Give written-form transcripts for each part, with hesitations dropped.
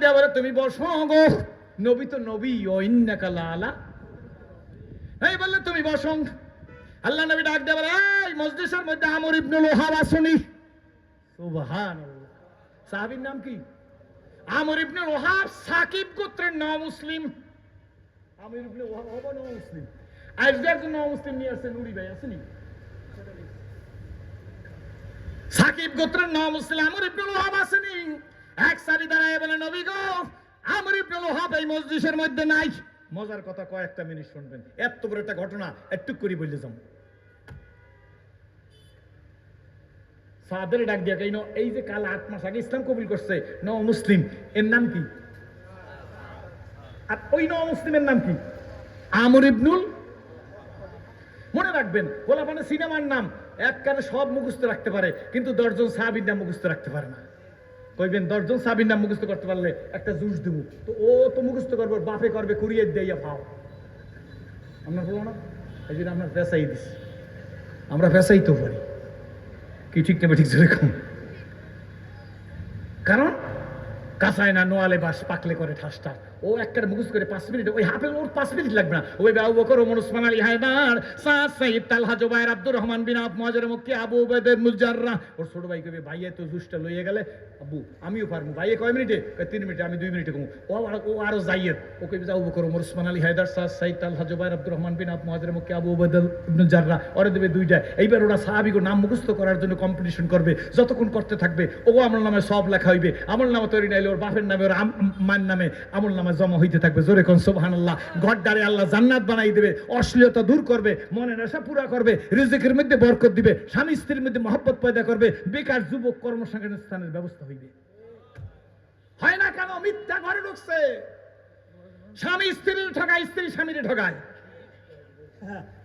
দেওয়া বলে তুমি বসো গো, নবী তো নবী, ইন্নাকা লাআলা, এই বললে তুমি বসো। আল্লাহ নবী ডাক দেওয়া বলে এই মজলিসের মধ্যে আমর ইবনুল ওহাব আসুনি। সুবহানাল্লাহ। সাহাবীর নাম কি? আমর ইবনুল ওহাব, সাকিব গোত্রের নও-মুসলিম। আমর ইবনুল ওহাব হবো নও-মুসলিম। আজকের জন্য নও-মুসলিম নিয়ে আসছে নুরি ভাই, আসেনি? সাকিব গোত্রের নও-মুসলিম আমর ইবনুল ওহাব আসেনি। এক সারি দাঁড়ায় বলে নবী গো, আমর ইবনুল ওহাব এই মজলিসের মধ্যে নাই। মজার কথা, কয়েকটা মিনিট শুনবেন, এত বড় একটা ঘটনা একটু করে বললে যাম। সাহাবের ডাক দিয়া কেন, এই যে কাল 8 মাস আগে ইসলাম কবুল করছে নও-মুসলিম, এর নাম কি? আর ওই নও-মুসলিমের নাম কি? আমর ইবনুল। মনে রাখবেন, গোলাপানে সিনেমার নাম এক কানে সব মুখস্থ রাখতে পারে, কিন্তু 10 জন সাহাবীর নাম মুখস্থ রাখতে পারে না। কইবেন 10 জন সাহাবীর নাম মুখস্থ করতে পারলে একটা জুস দেবো, তো ও তো মুখস্থ করবে, বাপে করবে কুরিয়ার দিয়া ভাও। আমরা বলো না, এই জন্য আমরা পেশাই দিছি, আমরা পেশাই তো পারি কি, ঠিক নেবে ঠিক যেরকম। কারণ কাঁচায় না নোয়ালে বাস, পাকলে করে ঠাসটা। ও একটা মুখস্থ করে 5 মিনিট, ওই হাফে ওর 5 মিনিট লাগবে না। ওই আবু বকর, ওমর, ওসমান, আলী, হায়দার, সাদ, সাইদ, তালহা, জুবায়ের, আব্দুর রহমান বিন আওফ, মুহাজির, মক্কি, আবু উবাইদা ইবনুল জাররাহ। ওর ছোট ভাই কইবে ভাইয়া তো জুসটা লইয়ে গেলে আব্বু আমিও পারবো। ভাইয়া কয় মিনিটে? 3 মিনিটে, আমি 2 মিনিটে কমু। ও আরো যাইয়ের, ও কইবে আবু বকর, ওমর, ওসমান, আলী, হায়দার, সাদ, সাইদ, তালহা, জুবায়ের, আব্দুর রহমান বিন আওফ, মুহাজির, মক্কি, আবু উবাইদা ইবনুল জাররাহ। ওরে দেবে 2টা। এইবার ওরা সাহাবীগো নাম মুখস্থ করার জন্য কম্পিটিশন করবে। যতক্ষণ করতে থাকবে ও আমল নামে সব লেখা হইবে। আমল নামে তৈরি নাইলে ওর বাপের নামে, ওর মার নামে আমল নামে জমা হইতে থাকবে। জোরে কোন সুবহানাল্লাহ। ঘরদারে আল্লাহ জান্নাত বানাই দেবে, অশ্লীলতা দূর করবে, মনের আশা পুরা করবে, রিজিকের মধ্যে বরকত দিবে, স্বামী স্ত্রীর মধ্যে মহব্বত পয়দা করবে, বেকার যুবক কর্মসংস্থানের ব্যবস্থা হইবে। হয় না কেন? মিথ্যা ঘরে ঢুকছে, স্বামী স্ত্রীর ঠগায়, স্ত্রী স্বামীর ঠগায়।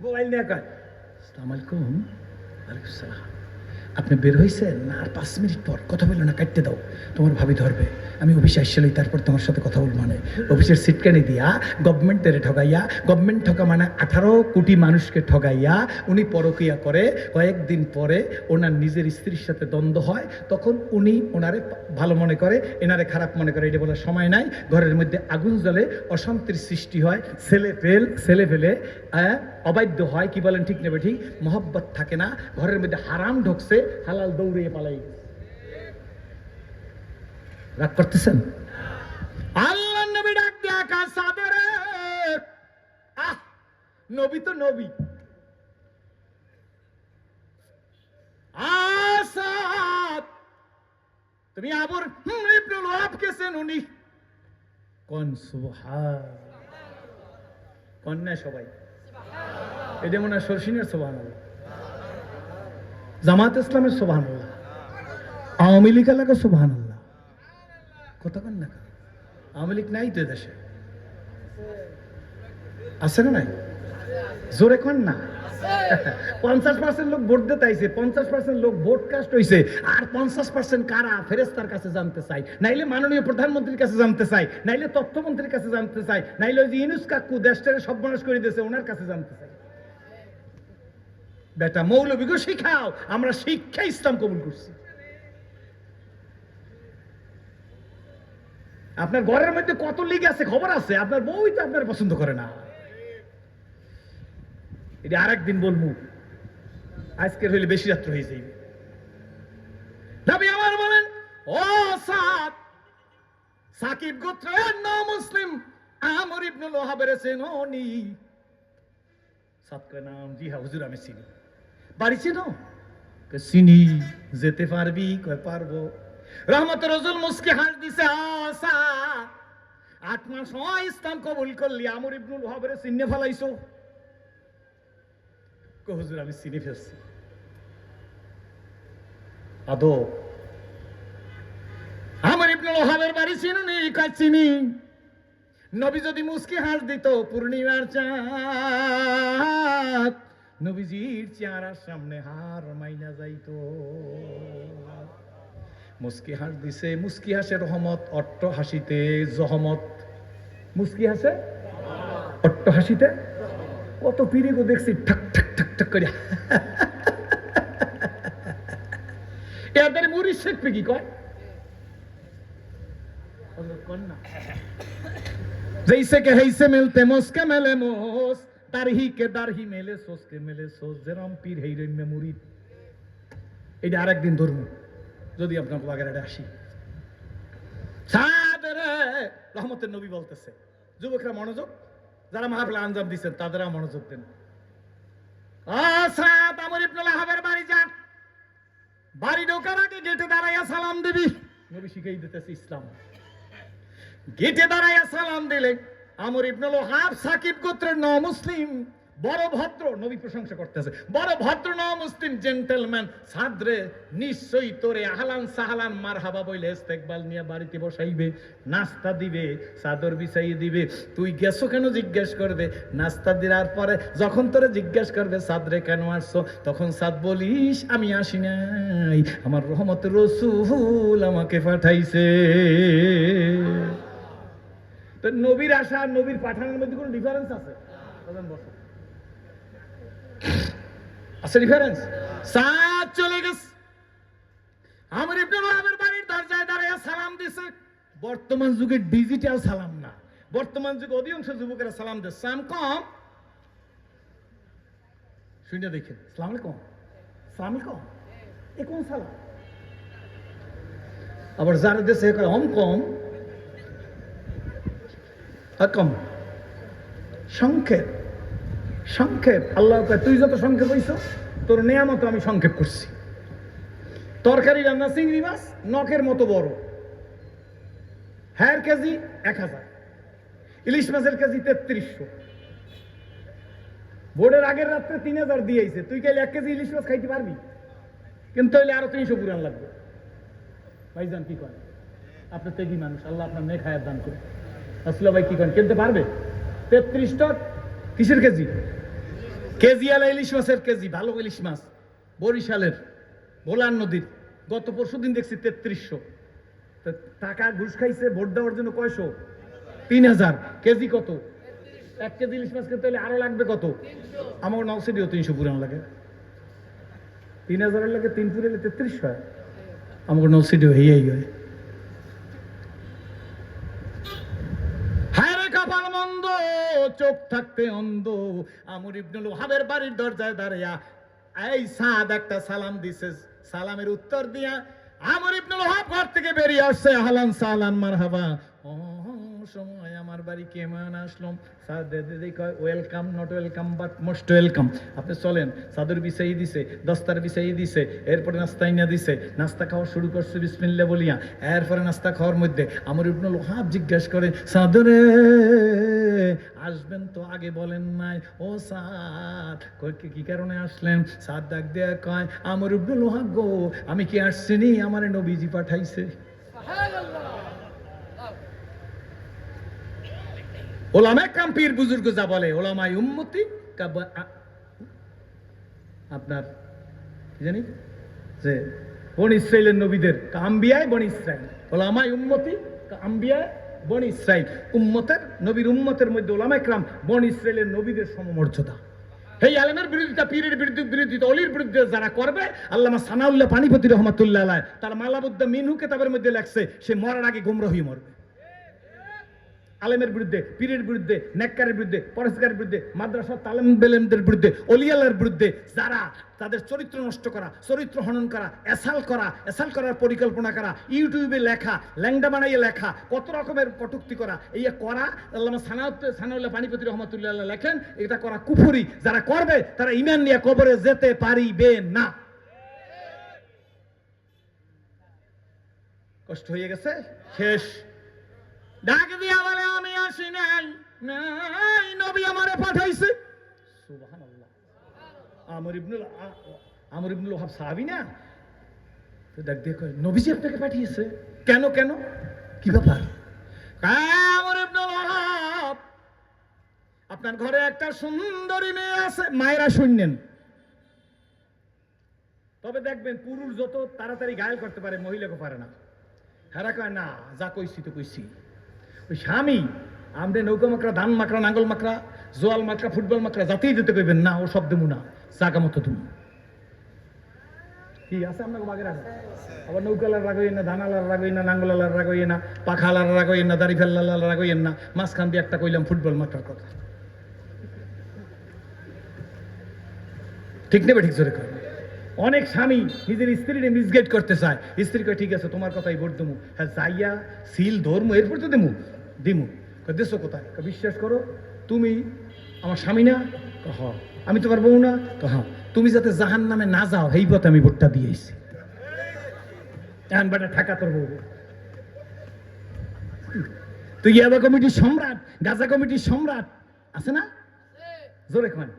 মোবাইল নিয়ে কয় আসসালামু আলাইকুম। ওয়ালাইকুম সালাম। আপনি বের হয়েছেন না? আর 5 মিনিট পর কথা বললো না, কাটতে দাও, তোমার ভাবি ধরবে। আমি অফিসে আসলে তারপর তোমার সাথে কথা বলবো। মানে অফিসের সিটকানি দিয়া গভর্নমেন্টের ঠগাইয়া, গভর্নমেন্ট ঠকা মানে 18 কোটি মানুষকে ঠগাইয়া উনি পরকিয়া করে। কয়েকদিন পরে ওনার নিজের স্ত্রীর সাথে দ্বন্দ্ব হয়, তখন উনি ওনারে ভালো মনে করে, এনারে খারাপ মনে করে। এটা বলার সময় নাই। ঘরের মধ্যে আগুন জ্বলে, অশান্তির সৃষ্টি হয়, ছেলে ফেলে অবাধ্য হয়। কি বলেন ঠিক নেবে ঠিক? মহব্বত থাকে না, ঘরের মধ্যে হারাম ঢুকছে, হালাল দৌড়িয়ে পালাই। রাগ করতেছেন? আল্লাহ নবী ডাক দিয়া কাসাদরে, আহ নবী তো নবী। আসাদ তুমি আবর ইবনুল ওহাব কে চেনুনি? কোন সুবহান, কন্যা সবাই এটা মনে হয় শর্ষিনের সুবহানাল্লাহ, জামাত ইসলামের সুবহানাল্লাহ, আওয়ামী লীগ এলাকার সুবহানাল্লাহ। কথা কন না, আওয়ামী লীগ নাই তো দেশে, আছে না? নাই, জোরে কন না। 50% লোক ভোট দিতে আইছে, 50% লোক ভোট কাস্ট হইছে, আর 50% কারা ফেরেশতার কাছে জানতে চাই, নাইলে মাননীয় প্রধানমন্ত্রীর কাছে জানতে চাই, নাইলে তথ্যমন্ত্রীর কাছে জানতে চাই, নাইলে ওই যে ইউনুস কাকু দেশটারে সর্বনাশ করে দিয়েছে ওনার কাছে জানতে চাই। বেটা মৌলবীকে শিখাও, আমরা শিক্ষা ইসলাম কবুল করছি। আপনার ঘরের মধ্যে কত লীগ আছে খবর আছে, আপনার বউই তো আপনার পছন্দ করে না। এটা আরেকদিন বলবো, আজকের হইলে বেশি রাত্র হয়ে যাইবে। নবী আমার বলেন, ও সাদ, সাকিব গোত্রের নও-মুসলিম আমর ইবনুল ওহাবের চেননি? সাদ কয় নাম, জি হ্যাঁ হুজুর আমি চিনি। বাড়ি চিনো? চিনি। যেতে পারবি? কয় পারবো। রহমতের রাসূল মুস্কি হাস দিছে, 8 মাস হয় ইসলাম কবুল করলি, আমর ইবনুল ওহাবের চিনে ফেলাইছো? হুজুর আমি চিনি ফেলছি। আদো আমর ইবনুল ওহাবের বাড়ি চিনুনি? কয় চিনি। নবী যদি মুস্কি হাস দিত পূর্ণিমার চাঁদ, নবীজির চেহারার সামনে হার মাইনা যাইতো। মুস্কি হাস দিছে, মুস্কি হাসে রহমত, অট্ট হাসিতে জহমত। মুস্কি হাসে, অট্ট হাসিতে কত পিরিগো দেখছি ঠক ঠক ঠক ঠক করে। এদের মুড়ি শেখবে কি কয়? जैसे के हैसे मिलते मोसके मेले मोस दारही के दारही मेले सोस के मेले सोस যেরম পীর হেইরেন মেমোরি এটা আরেকদিন ধরব যদি আপনাকে বাগেরহাটে আসি সাদরে রহমতের নবী বলতেছে যুবকরা মনোযোগ যারা মাহফিল আঞ্জাম দিবেন তাদেরও মনোযোগ দেন সাদ আমর ইবনে লাহাবের বাড়ি যান বাড়ি ঢোকার আগে গেটে দাঁড়াইয়া সালাম দিবি নবী শিখাই দিতেছে ইসলাম গেটে দাঁড়াইয়া সালাম দিলে আমর ইবনে লাহাব সাকিব গোত্রের মুসলিম বড় ভদ্র নবী প্রশংসা করতেছে বড় ভদ্র মুসলিম জেন্টলম্যান সাদরে নিশ্চয়ই তোরে আহলান সাহলান মারহাবা বইলে ইস্তেকবাল নিয়ে বাড়িতে বসাইবে নাস্তা দিবে চাদর বিছাইয়ে দিবে তুই গেছো কেন জিজ্ঞেস করবে নাস্তা দেওয়ার পরে যখন তোরে জিজ্ঞেস করবে সাদরে কেন আসছো তখন সাদ বলিস আমি আসি নাই আমার রহমতের রাসূল আমাকে পাঠাইছে তো নবীর আসা আর নবীর পাঠানোর মধ্যে কোনো ডিফারেন্স আছে আছে ডিফারেন্স সাদ চলে গেছে আমর ইবনে লাহাবের বাড়ির দরজায় দাঁড়িয়ে সালাম দিছে বর্তমান যুগে ডিজিটাল সালাম না বর্তমান যুগে অধিকাংশ যুবকেরা সালাম দেয় সালাম কম শুনে দেখেন সালাম আলাইকুম সালাম আলাইকুম এ কোন সালাম আবার যারা দেশে কম কম কম সংক্ষেপ সংক্ষেপ আল্লাহ তুই যত সংক্ষেপ হইছ তোর নেয়ামত আমি সংক্ষেপ করছি তরকারি রান্না চিংড়ি মাছ নখের মতো বড় হ্যার কেজি 1000 ইলিশ মাছের কেজি 3300 বোর্ডের আগের রাত্রে 3000 দিয়েছে তুই গেলে 1 কেজি ইলিশ মাছ খাইতে পারবি কিন্তু হইলে আরো 300 পুরান লাগবে ভাইজান কি করেন আপনি তেগি মানুষ আল্লাহ আপনার নেক হায়াত দান করে আসলে ভাই কি করেন কিনতে পারবে 33 টাকা কিসের কেজি কেজি আলা ইলিশ মাছের কেজি ভালো ইলিশ মাছ বরিশালের ভোলার নদীর গত পরশুদিন দেখছি 3300 টাকা ঘুষ খাইছে ভোট দেওয়ার জন্য কয়শো 3000 কেজি কত 1 কেজি ইলিশ মাছ খেতে হলে আরো লাগবে কত আমার নওসিডিও 300 পুরান লাগে 3000 লাগে 3 পুরে 3300 হয় আমার নওসিডিও হেই হয় কপাল মন্দ চোখ থাকতে অন্ধ আমর ইবনে লাহাবের বাড়ির দরজায় দাঁড়িয়া এই সাদ একটা সালাম দিছে সালামের উত্তর দিয়া আমর ইবনে লাহাব ঘর থেকে বেরিয়ে আসছে আহলান সাহলান মারহাবা সময় আমার বাড়ি কেমন আসলাম সাদ দিদি কয় welcome not welcome but most welcome আপনি চলেন চাদর বিছাই দিছে দস্তার বিছাই দিছে এরপরে নাস্তা ইনা দিছে নাস্তা খাওয়া শুরু করছে বিসমিল্লাহ বলিয়া এরপরে নাস্তা খাওয়ার মধ্যে আমর ইবনে লাহাব জিজ্ঞাসা করে সাদরে আসবেন তো আগে বলেন নাই ও সাদ কয় কি কারণে আসলেন সাদ ডাক দেয়া কয় আমর ইবনে লাহাব গো আমি কি আসছিনি আমারে নবীজি পাঠাইছে সুবহানাল্লাহ ওলামা কাম পীর বুজুর্গ যা বলে ওলামায়ে উম্মতি আপনার কি জানি যে বনি ইসরাইলের নবীদের আম্বিয়ায়ে বনি ইসরাইল ওলামায়ে উম্মতি আম্বিয়ায়ে বনি ইসরাইল উম্মতের নবীর উম্মতের মধ্যে ওলামায়ে کرام বনি ইসরাইলের নবীদের সমমর্যাদা এই আলেমের বিরোধিতা পীরের বিরোধিতা অলির বিরুদ্ধে যারা করবে আল্লামা সানাউল্লাহ পানিপতি রহমাতুল্লাহ আলাইহি তার মালাবুদ্দা মিনহু কিতাবের মধ্যে লেখছে সে মরার আগে গুমরাহ হয়ে মরবে আলেমের বিরুদ্ধে পীরের বিরুদ্ধে নেককারের বিরুদ্ধে পরহেজগারের বিরুদ্ধে মাদ্রাসা তালিম বেলেমদের বিরুদ্ধে ওলিয়ালার বিরুদ্ধে যারা তাদের চরিত্র নষ্ট করা চরিত্র হনন করা এসাল করার পরিকল্পনা করা ইউটিউবে লেখা ল্যাংডা বানাইয়ে লেখা কত রকমের কটূক্তি করা এই করা আল্লামা সানাউল্লাহ পানিপতি রহমাতুল্লাহ লেখেন এটা করা কুফরি যারা করবে তারা ঈমান নিয়ে কবরে যেতে পারিবে না কষ্ট হয়ে গেছে শেষ ডাক দিয়া বলে আমি আসি নাই নাই নবী আমারে পাঠাইছে সুবহানাল্লাহ আমর ইবনে লাহাব সাহাবী না তো ডাক দিয়ে কয় নবীজি আপনাকে পাঠিয়েছে কেন কেন কি ব্যাপার আমর ইবনে লাহাব আপনার ঘরে একটা সুন্দরী মেয়ে আছে মায়েরা শুনলেন তবে দেখবেন পুরুষ যত তাড়াতাড়ি ঘায়েল করতে পারে মহিলাকে পারে না হেরা কয় না যা কইছি তো কইছি ওই স্বামী আমরা নৌকা মাকড়া ধান মাকড়া নাঙ্গল মাকড়া জোয়াল মাকড়া ফুটবল মাকড়া যাতেই দিতে কইবেন না ও সব দেবো না জাগা মতো তুমি কি আছে আপনাকে বাগের আছে? আবার নৌকালার রাগ হইন না, ধানালার রাগ হইন না, নাঙ্গলালার রাগ হইন না, পাখালার রাগ হইন না, দাড়ি ফেল্লালার রাগ হইন না। মাঝখান দিয়ে একটা কইলাম ফুটবল মাঠার কথা। ঠিক নেবে ঠিক জোরে করে। অনেক স্বামী নিজের স্ত্রীরে মিসগাইড করতে চায়। স্ত্রী কয় ঠিক আছে তোমার কথাই ভোট দেবো, হ্যাঁ যাইয়া সিল ধর্ম এরপর তো দেবো দিমু। দেশো কোথায়? বিশ্বাস করো তুমি আমার স্বামী না? হ। আমি তোমার বউ না? তো হ্যাঁ। তুমি যাতে জাহান নামে না যাও এই পথে আমি ভোটটা দিয়েছি। এখন বেটা ঠাকা তোর বউ। তুই ইয়াবা কমিটির সম্রাট, গাজা কমিটির সম্রাট আছে না? জোরে খান।